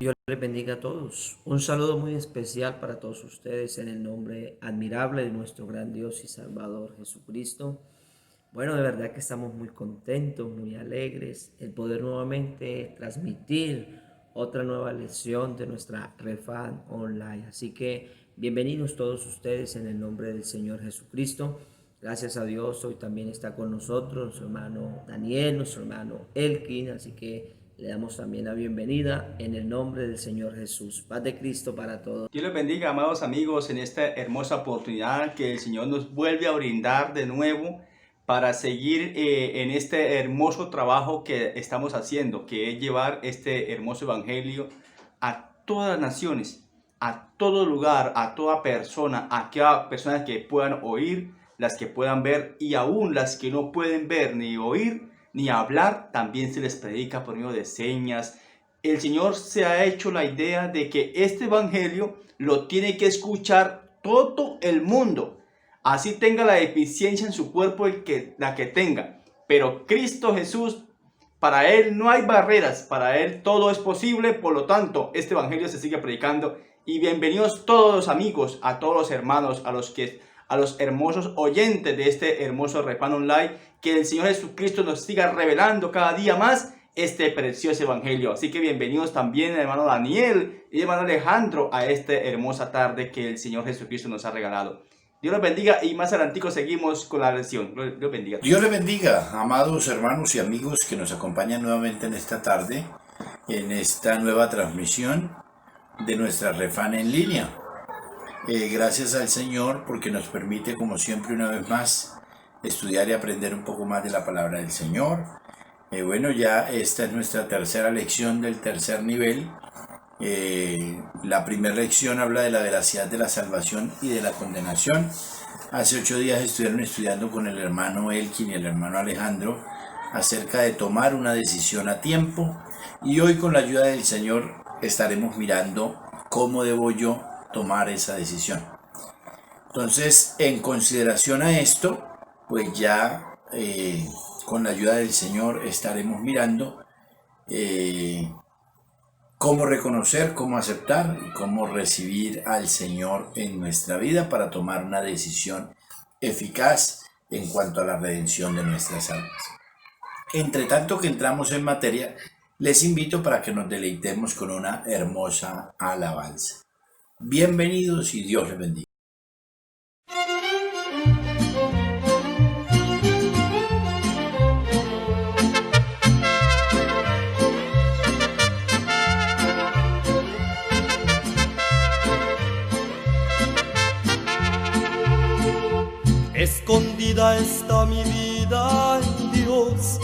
Dios les bendiga a todos. Un saludo muy especial para todos ustedes en el nombre admirable de nuestro gran Dios y Salvador Jesucristo. Bueno, de verdad que estamos muy contentos, muy alegres, el poder nuevamente transmitir otra nueva lección de nuestra Refan Online. Así que bienvenidos todos ustedes en el nombre del Señor Jesucristo. Gracias a Dios, hoy también está con nosotros nuestro hermano Daniel, nuestro hermano Elkin, así que le damos también la bienvenida en el nombre del Señor Jesús. Paz de Cristo para todos. Dios les bendiga, amados amigos, en esta hermosa oportunidad que el Señor nos vuelve a brindar de nuevo para seguir en este hermoso trabajo que estamos haciendo, que es llevar este hermoso evangelio a todas las naciones, a todo lugar, a toda persona, a aquellas personas que puedan oír, las que puedan ver y aún las que no pueden ver ni oír ni hablar, también se les predica por medio de señas. El Señor se ha hecho la idea de que este evangelio lo tiene que escuchar todo el mundo, así tenga la deficiencia en su cuerpo la que tenga. Pero Cristo Jesús, para Él no hay barreras, para Él todo es posible. Por lo tanto, este evangelio se sigue predicando. Y bienvenidos todos los amigos, a todos los hermanos, a los hermosos oyentes de este hermoso Refan Online, que el Señor Jesucristo nos siga revelando cada día más este precioso evangelio. Así que bienvenidos también, hermano Daniel y hermano Alejandro, a esta hermosa tarde que el Señor Jesucristo nos ha regalado. Dios los bendiga y más adelantico seguimos con la lección. Dios bendiga. Dios les bendiga, amados hermanos y amigos que nos acompañan nuevamente en esta tarde, en esta nueva transmisión de nuestra Refan en línea. Gracias al Señor porque nos permite, como siempre, una vez más, estudiar y aprender un poco más de la palabra del Señor. Bueno, ya esta es nuestra tercera lección del tercer nivel. La primera lección habla de la veracidad de la salvación y de la condenación. Hace 8 días estuvieron estudiando con el hermano Elkin y el hermano Alejandro acerca de tomar una decisión a tiempo. Y hoy, con la ayuda del Señor, estaremos mirando cómo debo yo tomar esa decisión. Entonces, en consideración a esto, pues ya con la ayuda del Señor estaremos mirando cómo reconocer, cómo aceptar y cómo recibir al Señor en nuestra vida para tomar una decisión eficaz en cuanto a la redención de nuestras almas. Entre tanto que entramos en materia, les invito para que nos deleitemos con una hermosa alabanza. Bienvenidos y Dios les bendiga. Escondida está mi vida en Dios,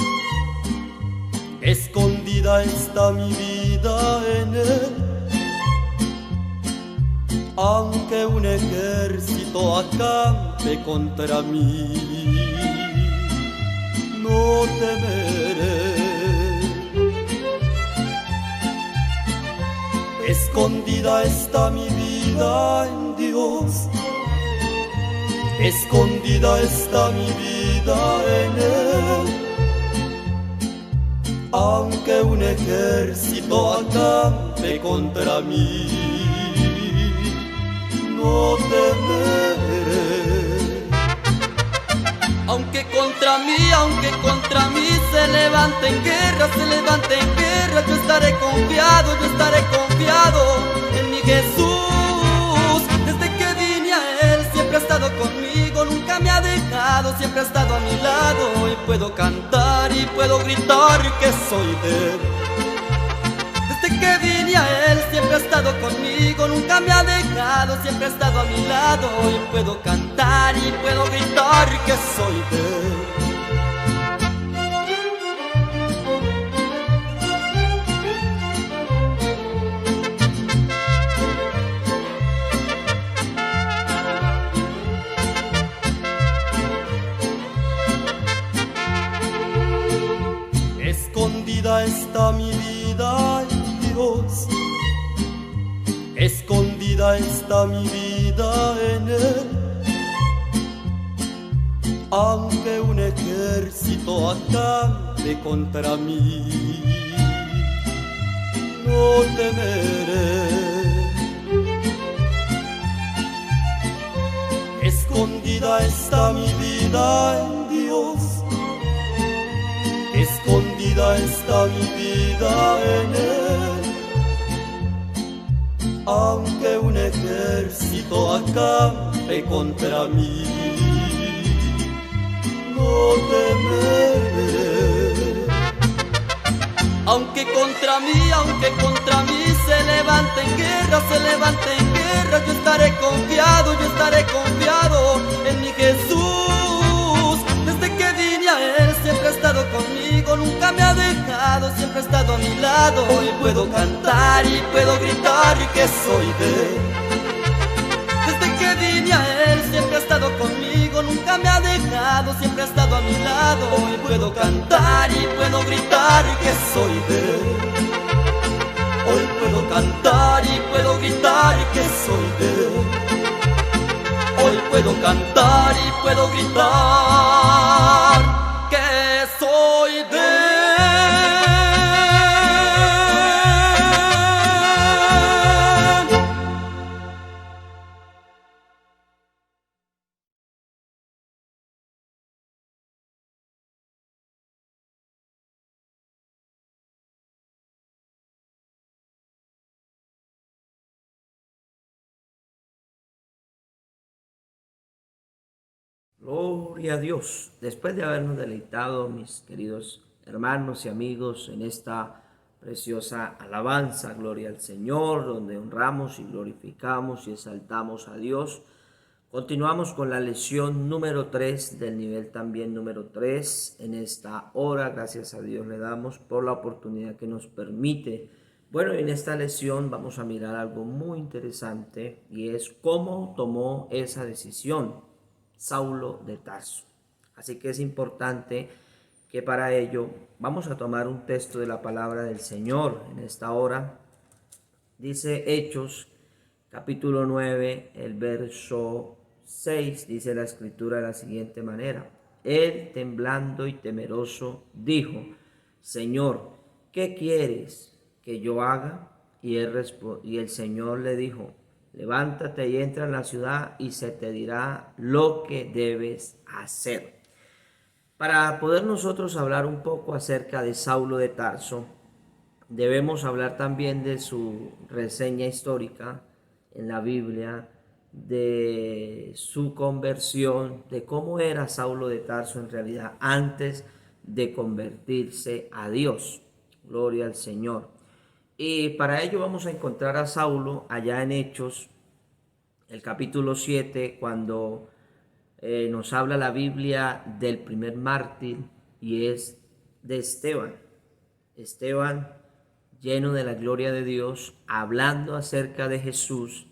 escondida está mi vida en Él. Aunque un ejército acampe contra mí, no temeré. Escondida está mi vida en Dios, escondida está mi vida en Él. Aunque un ejército acampe contra mí, no temeré. Aunque contra mí se levante en guerra, yo estaré confiado en mi Jesús. Desde que vine a Él siempre ha estado conmigo, nunca me ha dejado, siempre ha estado a mi lado. Y puedo cantar y puedo gritar que soy de Él. Desde que vine a Él siempre ha estado conmigo, nunca me ha dejado, siempre ha estado a mi lado. Y puedo cantar y puedo gritar que soy de Él. Escondida está mi vida en Dios, escondida está mi vida en Él. Aunque un ejército acampe contra mí, no temeré. Escondida está mi vida en Dios, escondida está mi vida en Él. Aunque un ejército acampe contra mí, no temeré. Aunque contra mí se levante en guerra, yo estaré confiado en mi Jesús. Desde que vine a Él siempre ha estado conmigo, nunca me ha dejado, siempre ha estado a mi lado. Hoy puedo cantar y puedo gritar que soy de Él. Desde que vine a Él siempre ha estado conmigo, nunca me ha dejado, siempre ha estado a mi lado. Hoy puedo cantar y puedo gritar que soy de Él. Hoy puedo cantar y puedo gritar que soy de Él. Hoy puedo cantar y puedo gritar que soy de Él. Gloria a Dios. Después de habernos deleitado, mis queridos hermanos y amigos, en esta preciosa alabanza, gloria al Señor, donde honramos y glorificamos y exaltamos a Dios, continuamos con la lección número 3 del nivel también número 3 en esta hora. Gracias a Dios le damos por la oportunidad que nos permite. Bueno, en esta lección vamos a mirar algo muy interesante, y es cómo tomó esa decisión Saulo de Tarso. Así que es importante que para ello vamos a tomar un texto de la palabra del Señor en esta hora. Dice Hechos capítulo 9, el verso 6, dice la escritura de la siguiente manera: Él, temblando y temeroso, dijo: Señor, ¿qué quieres que yo haga? Y el Señor le dijo: levántate y entra en la ciudad y se te dirá lo que debes hacer. Para poder nosotros hablar un poco acerca de Saulo de Tarso, debemos hablar también de su reseña histórica en la Biblia, de su conversión, de cómo era Saulo de Tarso en realidad antes de convertirse a Dios. Gloria al Señor. Y para ello vamos a encontrar a Saulo allá en Hechos, el capítulo 7, cuando nos habla la Biblia del primer mártir, y es de Esteban. Esteban, lleno de la gloria de Dios, hablando acerca de Jesús,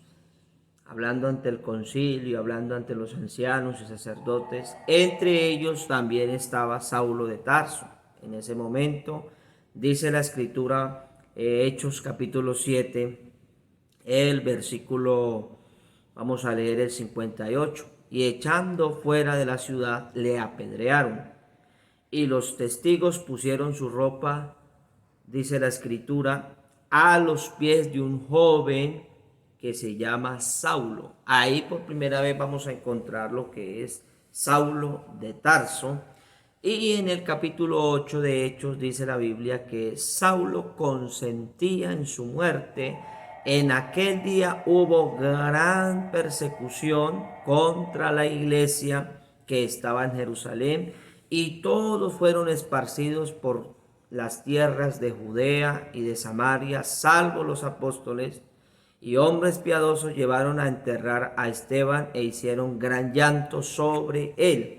hablando ante el concilio, hablando ante los ancianos y sacerdotes. Entre ellos también estaba Saulo de Tarso. En ese momento, dice la escritura, Hechos capítulo 7, el versículo, vamos a leer el 58. Y echando fuera de la ciudad, le apedrearon. Y los testigos pusieron su ropa, dice la escritura, a los pies de un joven que se llama Saulo. Ahí por primera vez vamos a encontrar lo que es Saulo de Tarso. Y en el capítulo 8 de Hechos dice la Biblia que Saulo consentía en su muerte. En aquel día hubo gran persecución contra la iglesia que estaba en Jerusalén, y todos fueron esparcidos por las tierras de Judea y de Samaria, salvo los apóstoles. Y hombres piadosos llevaron a enterrar a Esteban e hicieron gran llanto sobre él.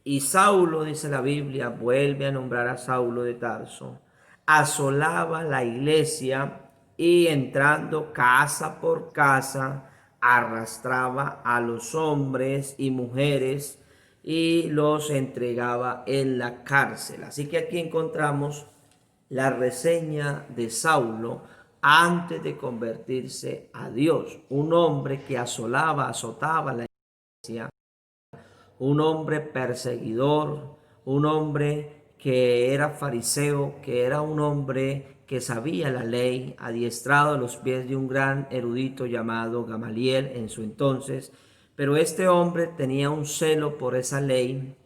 Y Saulo, dice la Biblia, vuelve a nombrar a Saulo de Tarso, asolaba la iglesia y entrando casa por casa, arrastraba a los hombres y mujeres y los entregaba en la cárcel. Así que aquí encontramos la reseña de Saulo antes de convertirse a Dios. Un hombre que azotaba la iglesia, un hombre perseguidor, un hombre que era fariseo, que era un hombre que sabía la ley, adiestrado a los pies de un gran erudito llamado Gamaliel en su entonces, pero este hombre tenía un celo por esa ley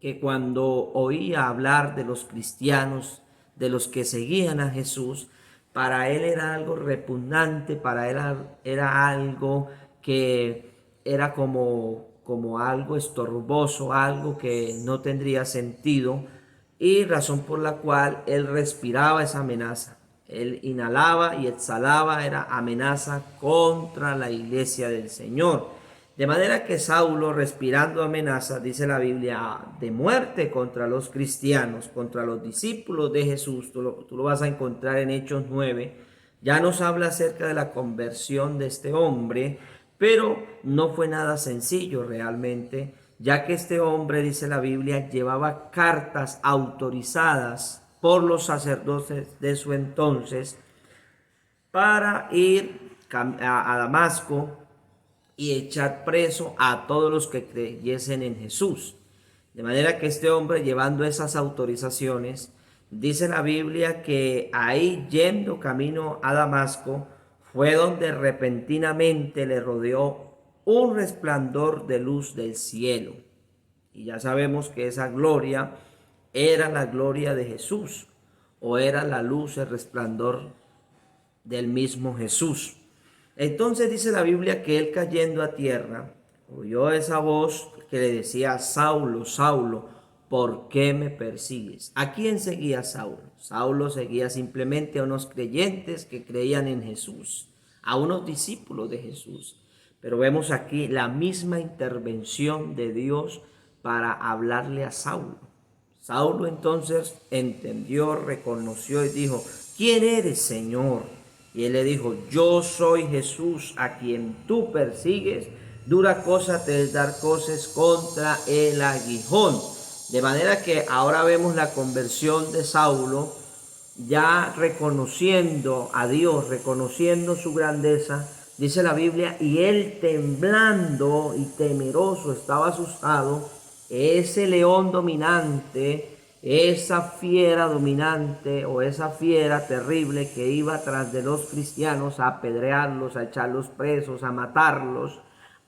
que cuando oía hablar de los cristianos, de los que seguían a Jesús, para él era algo repugnante, para él era algo que era como algo estorboso, algo que no tendría sentido, y razón por la cual él respiraba esa amenaza. Él inhalaba y exhalaba, era amenaza contra la iglesia del Señor. De manera que Saulo, respirando amenaza, dice la Biblia, de muerte contra los cristianos, contra los discípulos de Jesús. Tú lo vas a encontrar en Hechos 9. Ya nos habla acerca de la conversión de este hombre, pero no fue nada sencillo realmente, ya que este hombre, dice la Biblia, llevaba cartas autorizadas por los sacerdotes de su entonces para ir a Damasco y echar preso a todos los que creyesen en Jesús. De manera que este hombre, llevando esas autorizaciones, dice la Biblia que ahí, yendo camino a Damasco, fue donde repentinamente le rodeó un resplandor de luz del cielo. Y ya sabemos que esa gloria era la gloria de Jesús, o era la luz, el resplandor del mismo Jesús. Entonces dice la Biblia que él, cayendo a tierra, oyó esa voz que le decía: Saulo, Saulo, ¿por qué me persigues? ¿A quién seguía Saulo? Saulo seguía simplemente a unos creyentes que creían en Jesús, a unos discípulos de Jesús. Pero vemos aquí la misma intervención de Dios para hablarle a Saulo. Saulo entonces entendió, reconoció y dijo: ¿quién eres, Señor? Y él le dijo: yo soy Jesús a quien tú persigues. Dura cosa te es dar coces contra el aguijón. De manera que ahora vemos la conversión de Saulo, ya reconociendo a Dios, reconociendo su grandeza. Dice la Biblia, y él, temblando y temeroso, estaba asustado. Ese león dominante, esa fiera dominante o esa fiera terrible que iba tras de los cristianos a apedrearlos, a echarlos presos, a matarlos,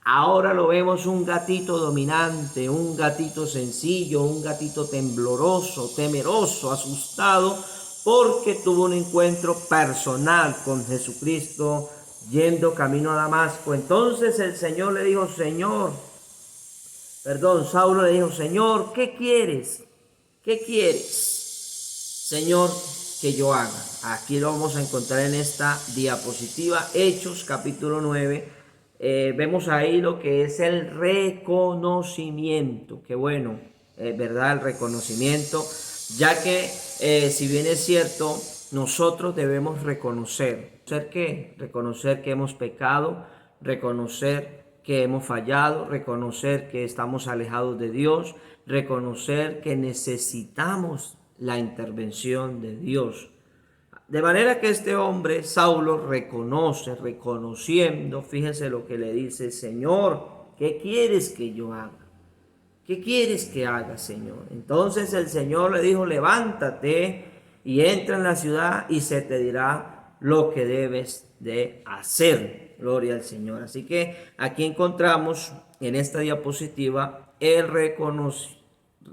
ahora lo vemos un gatito dominante, un gatito sencillo, un gatito tembloroso, temeroso, asustado, porque tuvo un encuentro personal con Jesucristo yendo camino a Damasco. Entonces el Señor le dijo, Saulo le dijo: Señor, ¿qué quieres? ¿Qué quieres, Señor, que yo haga? Aquí lo vamos a encontrar en esta diapositiva, Hechos capítulo 9. Vemos ahí lo que es el reconocimiento. Qué bueno, ¿verdad? El reconocimiento, ya que si bien es cierto, nosotros debemos reconocer. ¿Reconocer qué? Reconocer que hemos pecado, reconocer que hemos fallado, reconocer que estamos alejados de Dios, reconocer que necesitamos la intervención de Dios. De manera que este hombre, Saulo, reconociendo, fíjese lo que le dice: Señor, ¿qué quieres que yo haga? ¿Qué quieres que haga, Señor? Entonces el Señor le dijo: levántate y entra en la ciudad y se te dirá lo que debes de hacer. Gloria al Señor. Así que aquí encontramos en esta diapositiva el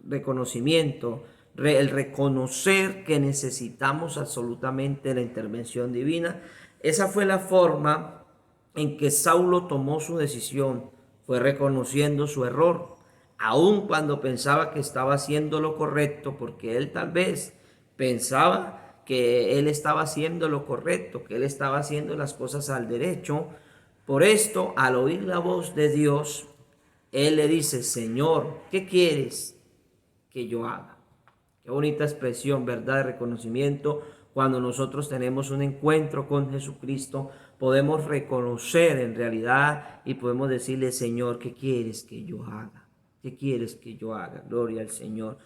reconocimiento, el reconocer que necesitamos absolutamente la intervención divina. Esa fue la forma en que Saulo tomó su decisión, fue reconociendo su error, aun cuando pensaba que estaba haciendo lo correcto, porque él tal vez pensaba que él estaba haciendo lo correcto, que él estaba haciendo las cosas al derecho. Por esto, al oír la voz de Dios, él le dice: Señor, ¿qué quieres que yo haga? Qué bonita expresión, ¿verdad? De reconocimiento. Cuando nosotros tenemos un encuentro con Jesucristo, podemos reconocer en realidad y podemos decirle: Señor, ¿qué quieres que yo haga? ¿Qué quieres que yo haga? Gloria al Señor.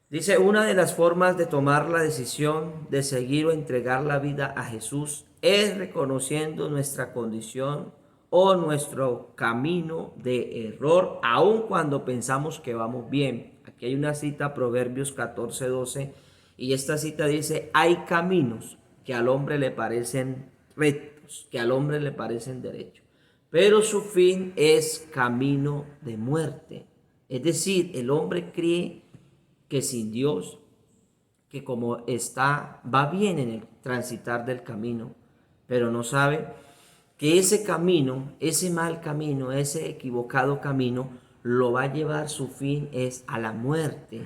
Dice: una de las formas de tomar la decisión de seguir o entregar la vida a Jesús es reconociendo nuestra condición o nuestro camino de error, aun cuando pensamos que vamos bien. Aquí hay una cita, Proverbios 14:12, Y esta cita dice, hay caminos que al hombre le parecen rectos, que al hombre le parecen derechos, pero su fin es camino de muerte. Es decir, el hombre cree que sin Dios, que como está, va bien en el transitar del camino, pero no sabe que ese camino, ese mal camino, ese equivocado camino, lo va a llevar, su fin es a la muerte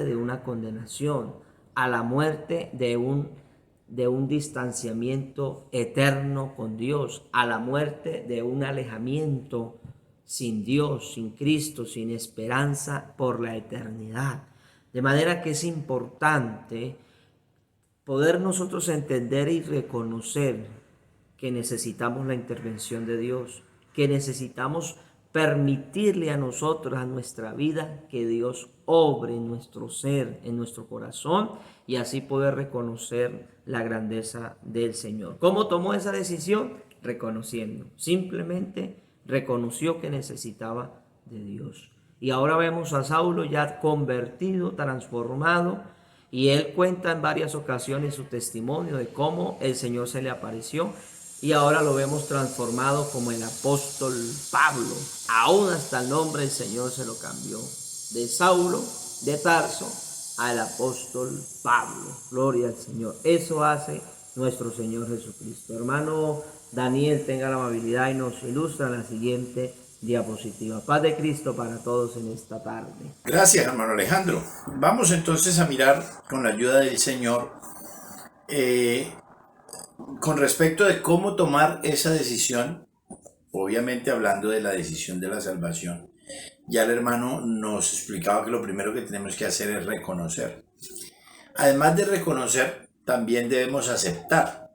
de una condenación, a la muerte de un distanciamiento eterno con Dios, a la muerte de un alejamiento sin Dios, sin Cristo, sin esperanza por la eternidad. De manera que es importante poder nosotros entender y reconocer que necesitamos la intervención de Dios, que necesitamos permitirle a nosotros, a nuestra vida, que Dios obre en nuestro ser, en nuestro corazón, y así poder reconocer la grandeza del Señor. ¿Cómo tomó esa decisión? Reconociendo, simplemente reconoció que necesitaba de Dios. Y ahora vemos a Saulo ya convertido, transformado, y él cuenta en varias ocasiones su testimonio de cómo el Señor se le apareció, y ahora lo vemos transformado como el apóstol Pablo. Aún hasta el nombre del Señor se lo cambió, de Saulo de Tarso al apóstol Pablo. Gloria al Señor. Eso hace nuestro Señor Jesucristo. Hermano Daniel, tenga la amabilidad y nos ilustra la siguiente diapositiva. Paz de Cristo para todos en esta tarde. Gracias, hermano Alejandro. Vamos entonces a mirar con la ayuda del Señor con respecto de cómo tomar esa decisión, obviamente hablando de la decisión de la salvación. Ya el hermano nos explicaba que lo primero que tenemos que hacer es reconocer. Además de reconocer, también debemos aceptar.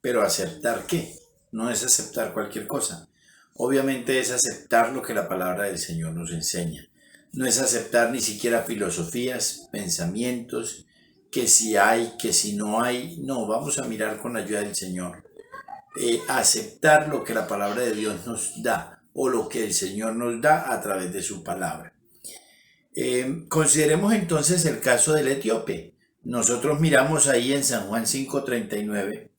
¿Pero aceptar qué? No es aceptar cualquier cosa. Obviamente es aceptar lo que la palabra del Señor nos enseña. No es aceptar ni siquiera filosofías, pensamientos, que si hay, que si no hay. No, vamos a mirar con la ayuda del Señor. Aceptar lo que la palabra de Dios nos da, o lo que el Señor nos da a través de su palabra. Consideremos entonces el caso del etíope. Nosotros miramos ahí en San Juan 5:39,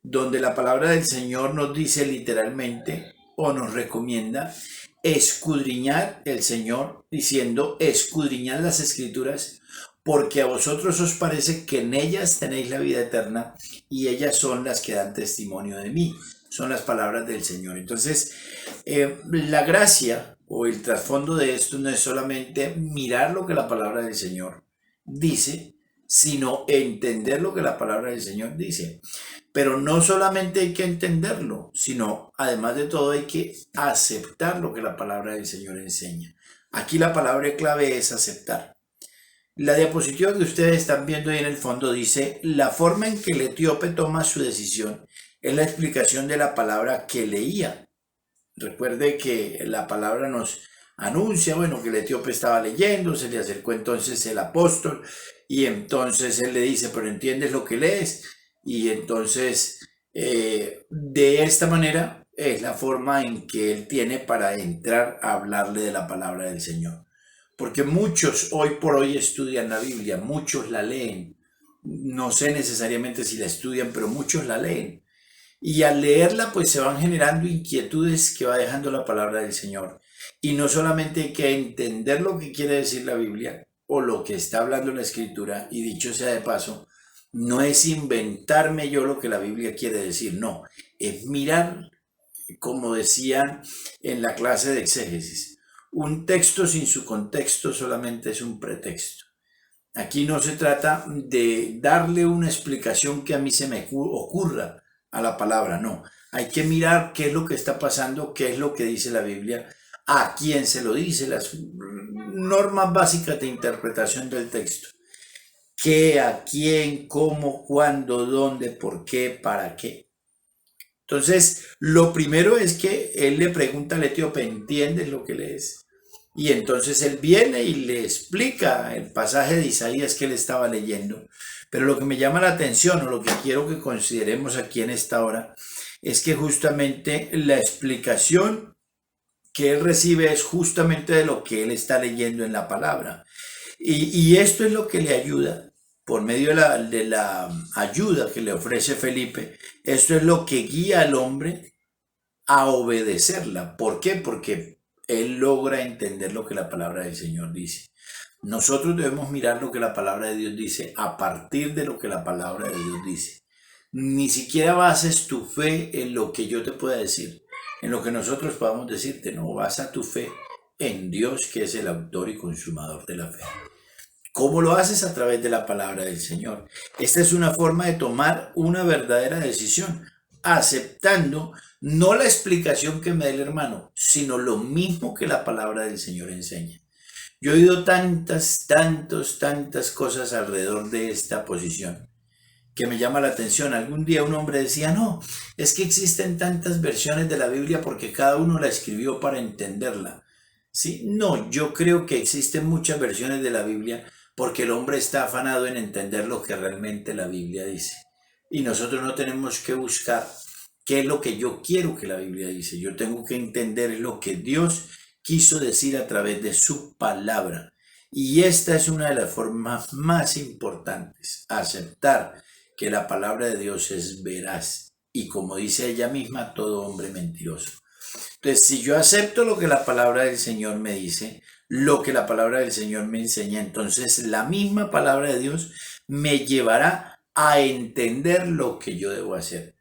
donde la palabra del Señor nos dice literalmente, o nos recomienda, escudriñar el Señor, diciendo, escudriñad las Escrituras, porque a vosotros os parece que en ellas tenéis la vida eterna, y ellas son las que dan testimonio de mí. Son las palabras del Señor. Entonces, la gracia o el trasfondo de esto no es solamente mirar lo que la palabra del Señor dice, sino entender lo que la palabra del Señor dice. Pero no solamente hay que entenderlo, sino además de todo hay que aceptar lo que la palabra del Señor enseña. Aquí la palabra clave es aceptar. La diapositiva que ustedes están viendo ahí en el fondo dice, la forma en que el etíope toma su decisión es la explicación de la palabra que leía. Recuerde que la palabra nos anuncia, que el etíope estaba leyendo, se le acercó entonces el apóstol y entonces él le dice, pero ¿entiendes lo que lees? Y entonces de esta manera es la forma en que él tiene para entrar a hablarle de la palabra del Señor. Porque muchos hoy por hoy estudian la Biblia, muchos la leen. No sé necesariamente si la estudian, pero muchos la leen. Y al leerla pues se van generando inquietudes que va dejando la palabra del Señor. Y no solamente hay que entender lo que quiere decir la Biblia o lo que está hablando la Escritura, y dicho sea de paso, no es inventarme yo lo que la Biblia quiere decir, no, es mirar, como decían en la clase de exégesis, un texto sin su contexto solamente es un pretexto. Aquí no se trata de darle una explicación que a mí se me ocurra a la palabra, no. Hay que mirar qué es lo que está pasando, qué es lo que dice la Biblia, a quién se lo dice, las normas básicas de interpretación del texto. ¿Qué, a quién, cómo, cuándo, dónde, por qué, para qué? Entonces, lo primero es que él le pregunta al etíope, ¿entiendes lo que lees? Y entonces él viene y le explica el pasaje de Isaías que él estaba leyendo. Pero lo que me llama la atención, o lo que quiero que consideremos aquí en esta hora, es que justamente la explicación que él recibe es justamente de lo que él está leyendo en la palabra. Y esto es lo que le ayuda por medio de la ayuda que le ofrece Felipe, esto es lo que guía al hombre a obedecerla. ¿Por qué? Porque él logra entender lo que la palabra del Señor dice. Nosotros debemos mirar lo que la palabra de Dios dice a partir de lo que la palabra de Dios dice. Ni siquiera bases tu fe en lo que yo te pueda decir, en lo que nosotros podamos decirte. No, basa tu fe en Dios, que es el autor y consumador de la fe. ¿Cómo lo haces? A través de la palabra del Señor. Esta es una forma de tomar una verdadera decisión, aceptando no la explicación que me dé el hermano, sino lo mismo que la palabra del Señor enseña. Yo he oído tantas cosas alrededor de esta posición que me llama la atención. Algún día un hombre decía, no, es que existen tantas versiones de la Biblia porque cada uno la escribió para entenderla. ¿Sí? No, yo creo que existen muchas versiones de la Biblia porque el hombre está afanado en entender lo que realmente la Biblia dice. Y nosotros no tenemos que buscar qué es lo que yo quiero que la Biblia dice. Yo tengo que entender lo que Dios quiso decir a través de su palabra. Y esta es una de las formas más importantes, aceptar que la palabra de Dios es veraz. Y como dice ella misma, todo hombre mentiroso. Entonces, si yo acepto lo que la palabra del Señor me dice, lo que la palabra del Señor me enseña, entonces la misma palabra de Dios me llevará a entender lo que yo debo hacer.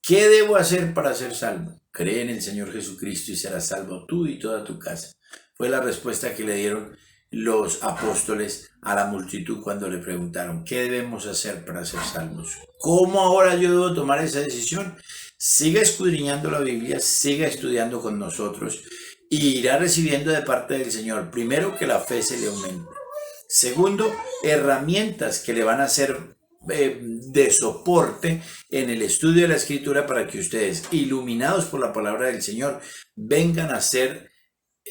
¿Qué debo hacer para ser salvo? Cree en el Señor Jesucristo y serás salvo tú y toda tu casa. Fue la respuesta que le dieron los apóstoles a la multitud cuando le preguntaron, ¿qué debemos hacer para ser salvos? ¿Cómo ahora yo debo tomar esa decisión? Siga escudriñando la Biblia, siga estudiando con nosotros y irá recibiendo de parte del Señor, primero, que la fe se le aumente. Segundo, herramientas que le van a ser de soporte en el estudio de la Escritura para que ustedes, iluminados por la palabra del Señor, vengan a ser,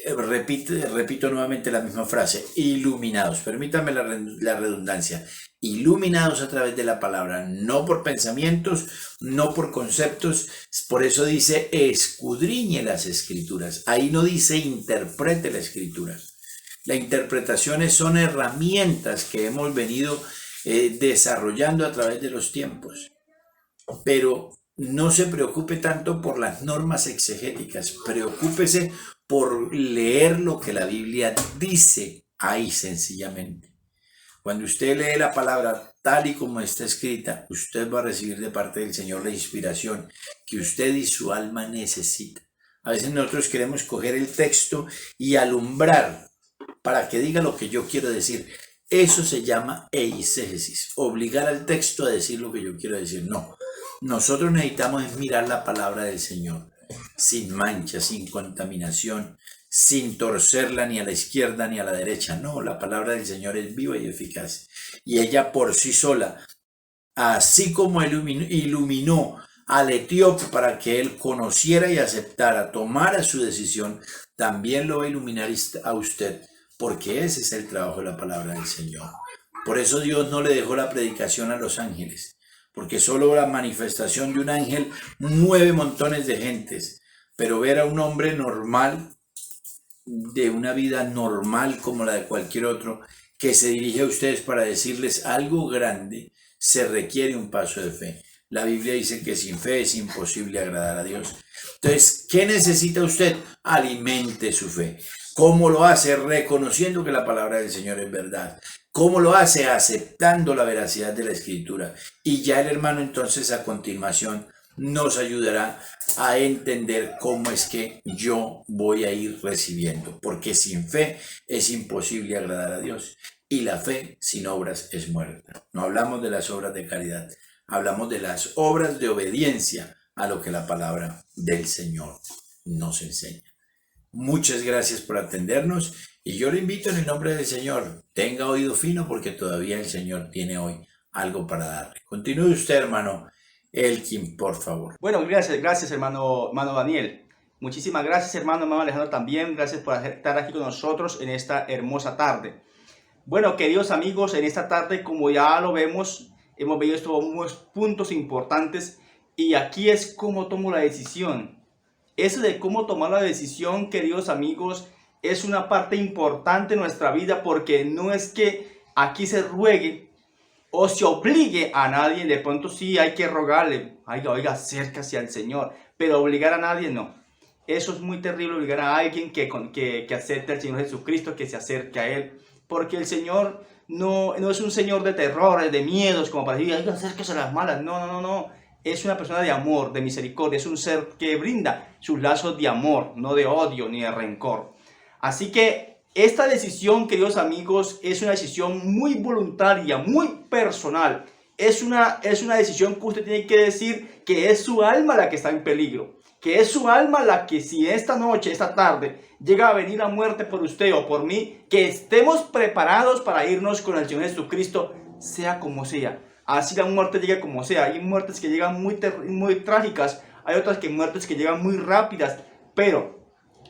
repito nuevamente la misma frase, iluminados. Permítanme la redundancia. Iluminados a través de la palabra, no por pensamientos, no por conceptos. Por eso dice escudriñe las Escrituras. Ahí no dice interprete la Escritura. Las interpretaciones son herramientas que hemos venido desarrollando a través de los tiempos. Pero no se preocupe tanto por las normas exegéticas, preocúpese por leer lo que la Biblia dice ahí sencillamente. Cuando usted lee la palabra tal y como está escrita, usted va a recibir de parte del Señor la inspiración que usted y su alma necesita. A veces nosotros queremos coger el texto y alumbrar para que diga lo que yo quiero decir. Eso se llama eisegesis, obligar al texto a decir lo que yo quiero decir. No, nosotros necesitamos mirar la palabra del Señor, sin mancha, sin contaminación, sin torcerla ni a la izquierda ni a la derecha. No, la palabra del Señor es viva y eficaz. Y ella por sí sola, así como iluminó al etíope para que él conociera y aceptara, tomara su decisión, también lo va a iluminar a usted, porque ese es el trabajo de la palabra del Señor. Por eso Dios no le dejó la predicación a los ángeles, porque solo la manifestación de un ángel mueve montones de gentes, pero ver a un hombre normal, de una vida normal como la de cualquier otro, que se dirige a ustedes para decirles algo grande, se requiere un paso de fe. La Biblia dice que sin fe es imposible agradar a Dios. Entonces, ¿qué necesita usted? Alimente su fe. ¿Cómo lo hace? Reconociendo que la palabra del Señor es verdad. ¿Cómo lo hace? Aceptando la veracidad de la Escritura. Y ya el hermano entonces a continuación nos ayudará a entender cómo es que yo voy a ir recibiendo. Porque sin fe es imposible agradar a Dios. Y la fe sin obras es muerta. No hablamos de las obras de caridad. Hablamos de las obras de obediencia a lo que la palabra del Señor nos enseña. Muchas gracias por atendernos y yo le invito en el nombre del Señor, tenga oído fino porque todavía el Señor tiene hoy algo para darle. Continúe usted, hermano Elkin, por favor. Bueno, gracias hermano Daniel. Muchísimas gracias hermano Alejandro también. Gracias por estar aquí con nosotros en esta hermosa tarde. Bueno, queridos amigos, en esta tarde, como ya lo vemos, hemos visto unos puntos importantes y aquí es cómo tomo la decisión. Eso de cómo tomar la decisión, queridos amigos, es una parte importante de nuestra vida porque no es que aquí se ruegue o se obligue a nadie. De pronto sí hay que rogarle, oiga, acércase al Señor, pero obligar a nadie no. Eso es muy terrible, obligar a alguien que acepte al Señor Jesucristo, que se acerque a Él, porque el Señor no es un Señor de terrores, de miedos, como para decir, oiga, acérquese a las malas. No. Es una persona de amor, de misericordia, es un ser que brinda sus lazos de amor, no de odio ni de rencor. Así que esta decisión, queridos amigos, es una decisión muy voluntaria, muy personal. Es una decisión que usted tiene que decir que es su alma la que está en peligro. Que es su alma la que, si esta noche, esta tarde, llega a venir la muerte por usted o por mí, que estemos preparados para irnos con el Señor Jesucristo, sea como sea. Así la muerte llega como sea. Hay muertes que llegan muy trágicas, hay otras muertes que llegan muy rápidas, pero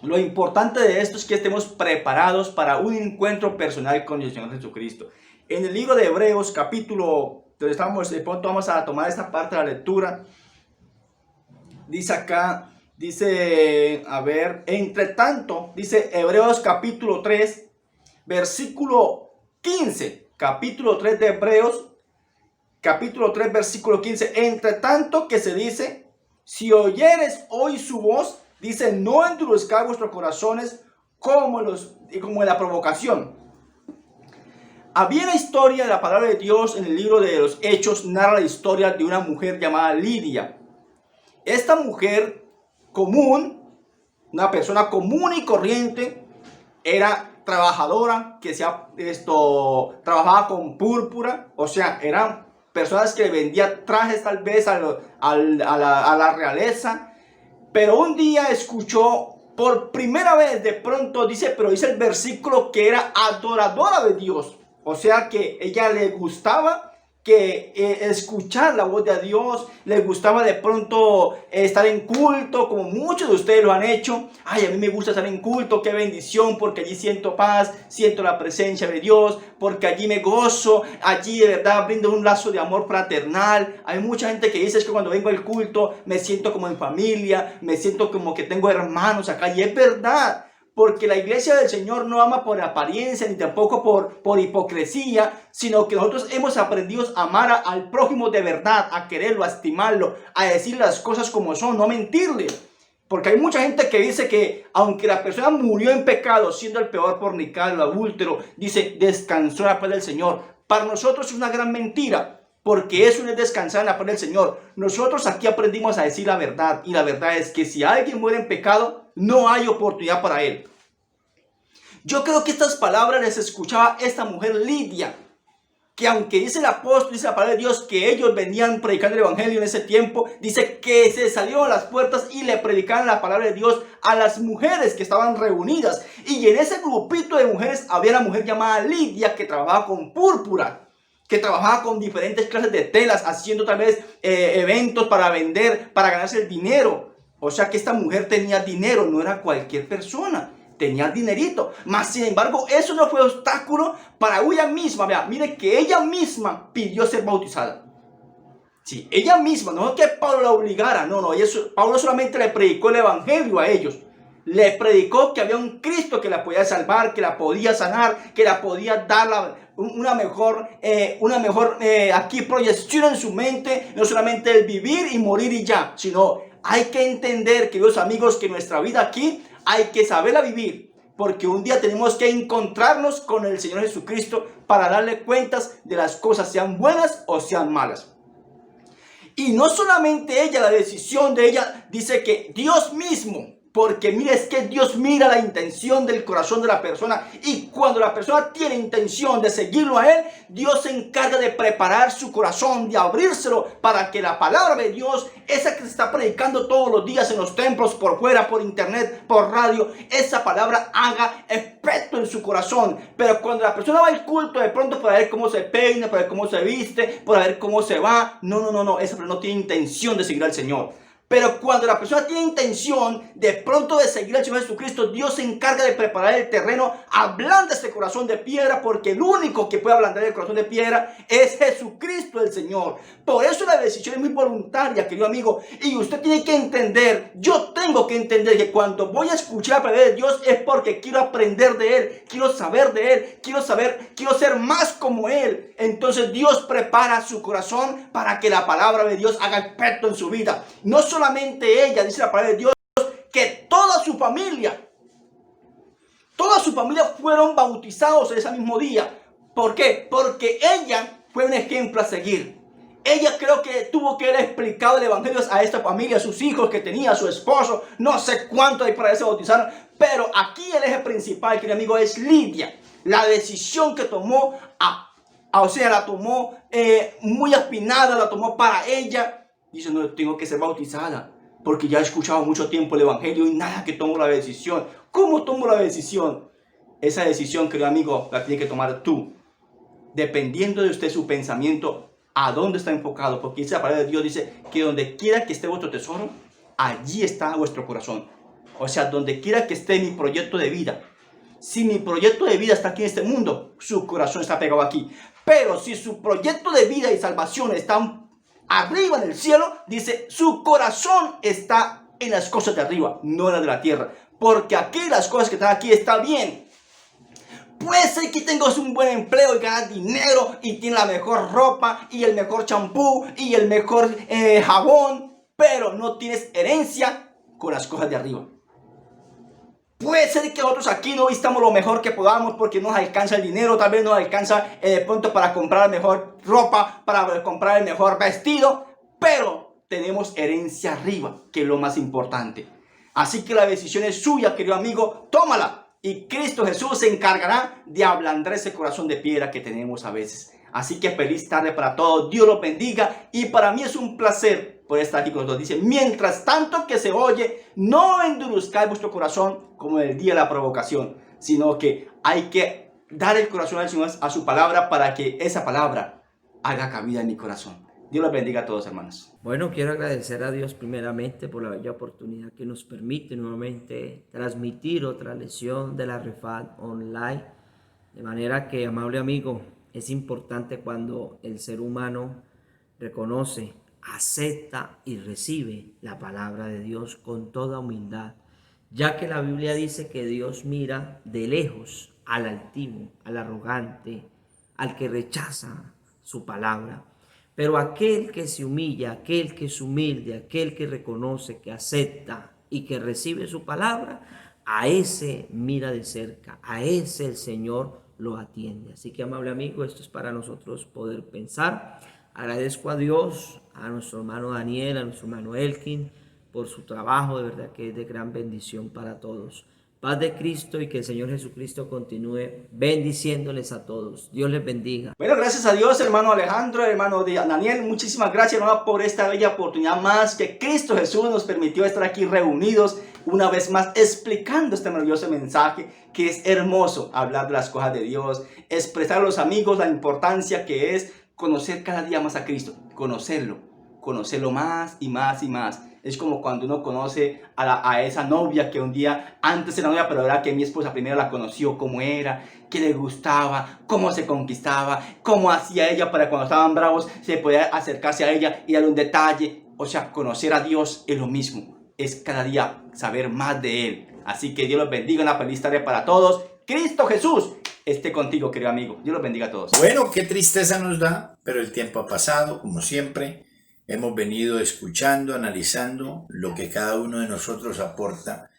lo importante de esto es que estemos preparados para un encuentro personal con el Señor Jesucristo. En el libro de Hebreos, capítulo, donde estamos, de pronto vamos a tomar esta parte de la lectura. Dice acá, entre tanto, dice Hebreos capítulo 3, versículo 15, capítulo 3 de Hebreos, capítulo 3, versículo 15, entre tanto que se dice, si oyeres hoy su voz, dice, no endurezcáis vuestros corazones como en la provocación. Había una historia de la palabra de Dios en el libro de los Hechos, narra la historia de una mujer llamada Lidia. Esta mujer común, una persona común y corriente, era trabajadora, trabajaba con púrpura, o sea, eran personas que vendían trajes tal vez a la realeza, pero un día escuchó por primera vez, de pronto dice el versículo que era adoradora de Dios, o sea que ella le gustaba escuchar la voz de Dios, le gustaba de pronto estar en culto, como muchos de ustedes lo han hecho. A mí me gusta estar en culto, qué bendición, porque allí siento paz, siento la presencia de Dios, porque allí me gozo, allí de verdad brindo un lazo de amor fraternal. Hay mucha gente que dice, es que cuando vengo al culto me siento como en familia, me siento como que tengo hermanos acá, y es verdad. Porque la iglesia del Señor no ama por apariencia, ni tampoco por hipocresía, sino que nosotros hemos aprendido a amar al prójimo de verdad, a quererlo, a estimarlo, a decir las cosas como son, no mentirle. Porque hay mucha gente que dice que aunque la persona murió en pecado, siendo el peor fornicario, adúltero, dice, descansó en la paz del Señor. Para nosotros es una gran mentira, porque eso no es descansar en la paz del Señor. Nosotros aquí aprendimos a decir la verdad, y la verdad es que si alguien muere en pecado, no hay oportunidad para él. Yo creo que estas palabras les escuchaba esta mujer Lidia, que aunque dice el apóstol, dice la palabra de Dios, que ellos venían predicando el evangelio en ese tiempo, dice que se salieron a las puertas y le predicaban la palabra de Dios a las mujeres que estaban reunidas. Y en ese grupito de mujeres había una mujer llamada Lidia que trabajaba con púrpura, que trabajaba con diferentes clases de telas, haciendo tal vez eventos para vender, para ganarse el dinero. O sea que esta mujer tenía dinero, no era cualquier persona, tenía dinerito. Mas sin embargo, eso no fue obstáculo para ella misma. Vea, mire que ella misma pidió ser bautizada. Sí, ella misma, no es que Pablo la obligara, no, Pablo solamente le predicó el evangelio a ellos. Le predicó que había un Cristo que la podía salvar, que la podía sanar, que la podía dar una mejor aquí proyección en su mente, no solamente el vivir y morir y ya, sino hay que entender, queridos amigos, que nuestra vida aquí hay que saberla vivir, porque un día tenemos que encontrarnos con el Señor Jesucristo para darle cuentas de las cosas, sean buenas o sean malas. Y no solamente ella, la decisión de ella dice que Dios mismo, porque mire, es que Dios mira la intención del corazón de la persona, y cuando la persona tiene intención de seguirlo a Él, Dios se encarga de preparar su corazón, de abrírselo para que la palabra de Dios, esa que se está predicando todos los días en los templos, por fuera, por internet, por radio, esa palabra haga efecto en su corazón. Pero cuando la persona va al culto, de pronto para ver cómo se peina, para ver cómo se viste, para ver cómo se va, no, esa persona no tiene intención de seguir al Señor. Pero cuando la persona tiene intención de pronto de seguir al Señor Jesucristo, Dios se encarga de preparar el terreno, ablanda ese corazón de piedra, porque el único que puede ablandar el corazón de piedra es Jesucristo el Señor. Por eso la decisión es muy voluntaria, querido amigo. Y usted tiene que entender, yo tengo que entender que cuando voy a escuchar la palabra de Dios es porque quiero aprender de Él, quiero saber de Él, quiero ser más como Él. Entonces Dios prepara su corazón para que la palabra de Dios haga efecto en su vida. No solamente ella, dice la palabra de Dios, que toda su familia fueron bautizados ese mismo día. ¿Por qué? Porque ella fue un ejemplo a seguir. Ella creo que tuvo que haber explicado el evangelio a esta familia, a sus hijos que tenía, a su esposo, no sé cuánto hay para que se bautizaron. Pero aquí el eje principal, querido amigo, es Lidia. La decisión que tomó, la tomó muy afinada, la tomó para ella. Dice, no, tengo que ser bautizada, porque ya he escuchado mucho tiempo el evangelio y nada que tomo la decisión. ¿Cómo tomo la decisión? Esa decisión, querido amigo, la tiene que tomar tú. Dependiendo de usted su pensamiento, a dónde está enfocado. Porque esa palabra de Dios dice que donde quiera que esté vuestro tesoro, allí está vuestro corazón. O sea, donde quiera que esté mi proyecto de vida. Si mi proyecto de vida está aquí en este mundo, su corazón está pegado aquí. Pero si su proyecto de vida y salvación están arriba en el cielo, dice, su corazón está en las cosas de arriba, no en las de la tierra. Porque aquí las cosas que están aquí están bien. Puede ser que tengas un buen empleo y ganas dinero y tienes la mejor ropa y el mejor champú y el mejor jabón, pero no tienes herencia con las cosas de arriba. Puede ser que nosotros aquí no vistamos lo mejor que podamos porque nos alcanza el dinero, tal vez nos alcanza de pronto para comprar la mejor ropa, para comprar el mejor vestido, pero tenemos herencia arriba, que es lo más importante. Así que la decisión es suya, querido amigo, tómala. Y Cristo Jesús se encargará de ablandar ese corazón de piedra que tenemos a veces. Así que feliz tarde para todos. Dios los bendiga. Y para mí es un placer por estar aquí con nosotros. Dice, mientras tanto que se oye, no endurezcáis vuestro corazón como en el día de la provocación. Sino que hay que dar el corazón al Señor, a su palabra, para que esa palabra haga cabida en mi corazón. Dios los bendiga a todos, hermanos. Bueno, quiero agradecer a Dios primeramente por la bella oportunidad que nos permite nuevamente transmitir otra lección de la Refan online. De manera que, amable amigo, es importante cuando el ser humano reconoce, acepta y recibe la palabra de Dios con toda humildad, ya que la Biblia dice que Dios mira de lejos al altivo, al arrogante, al que rechaza su palabra. Pero aquel que se humilla, aquel que es humilde, aquel que reconoce, que acepta y que recibe su palabra, a ese mira de cerca, a ese el Señor lo atiende. Así que, amable amigo, esto es para nosotros poder pensar. Agradezco a Dios, a nuestro hermano Daniel, a nuestro hermano Elkin, por su trabajo, de verdad que es de gran bendición para todos. Paz de Cristo y que el Señor Jesucristo continúe bendiciéndoles a todos. Dios les bendiga. Bueno, gracias a Dios, hermano Alejandro, hermano Daniel. Muchísimas gracias, hermano, por esta bella oportunidad más que Cristo Jesús nos permitió estar aquí reunidos una vez más explicando este maravilloso mensaje, que es hermoso hablar de las cosas de Dios, expresar a los amigos la importancia que es conocer cada día más a Cristo, conocerlo más y más y más. Es como cuando uno conoce a esa novia que un día antes era novia, pero era que mi esposa primero la conoció, cómo era, qué le gustaba, cómo se conquistaba, cómo hacía ella para cuando estaban bravos se podía acercarse a ella y darle un detalle. O sea, conocer a Dios es lo mismo, es cada día saber más de Él. Así que Dios los bendiga, una feliz tarde para todos. Cristo Jesús esté contigo, querido amigo. Dios los bendiga a todos. Bueno, qué tristeza nos da, pero el tiempo ha pasado, como siempre. Hemos venido escuchando, analizando lo que cada uno de nosotros aporta.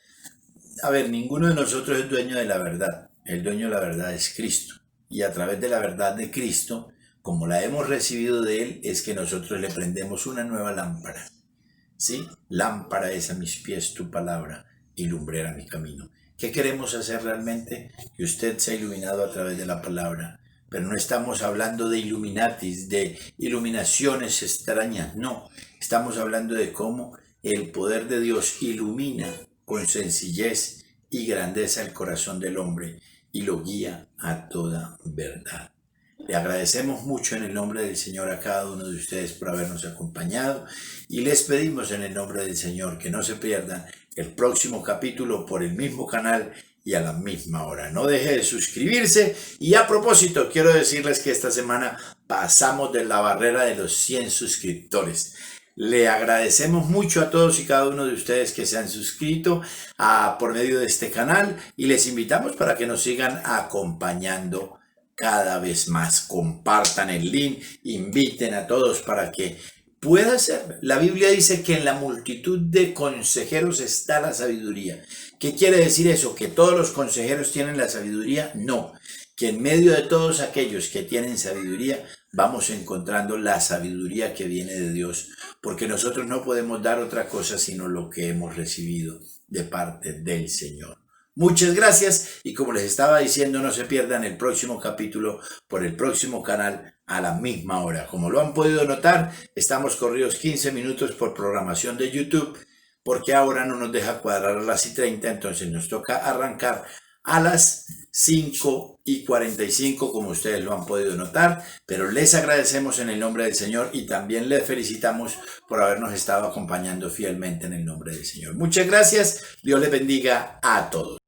A ver, ninguno de nosotros es dueño de la verdad. El dueño de la verdad es Cristo. Y a través de la verdad de Cristo, como la hemos recibido de Él, es que nosotros le prendemos una nueva lámpara. ¿Sí? Lámpara es a mis pies tu palabra y lumbrera mi camino. ¿Qué queremos hacer realmente? Que usted sea iluminado a través de la palabra. Pero no estamos hablando de Illuminatis, de iluminaciones extrañas, no. Estamos hablando de cómo el poder de Dios ilumina con sencillez y grandeza el corazón del hombre y lo guía a toda verdad. Le agradecemos mucho en el nombre del Señor a cada uno de ustedes por habernos acompañado y les pedimos en el nombre del Señor que no se pierdan el próximo capítulo por el mismo canal y a la misma hora. No deje de suscribirse. Y a propósito, quiero decirles que esta semana pasamos de la barrera de los 100 suscriptores. Le agradecemos mucho a todos y cada uno de ustedes que se han suscrito por medio de este canal y les invitamos para que nos sigan acompañando cada vez más. Compartan el link, inviten a todos para que pueda ser. La Biblia dice que en la multitud de consejeros está la sabiduría. ¿Qué quiere decir eso? ¿Que todos los consejeros tienen la sabiduría? No. Que en medio de todos aquellos que tienen sabiduría, vamos encontrando la sabiduría que viene de Dios. Porque nosotros no podemos dar otra cosa sino lo que hemos recibido de parte del Señor. Muchas gracias y como les estaba diciendo, no se pierdan el próximo capítulo por el próximo canal a la misma hora. Como lo han podido notar, estamos corridos 15 minutos por programación de YouTube porque ahora no nos deja cuadrar a las 5:30, entonces nos toca arrancar a las 5:45, como ustedes lo han podido notar, pero les agradecemos en el nombre del Señor y también les felicitamos por habernos estado acompañando fielmente en el nombre del Señor. Muchas gracias, Dios les bendiga a todos.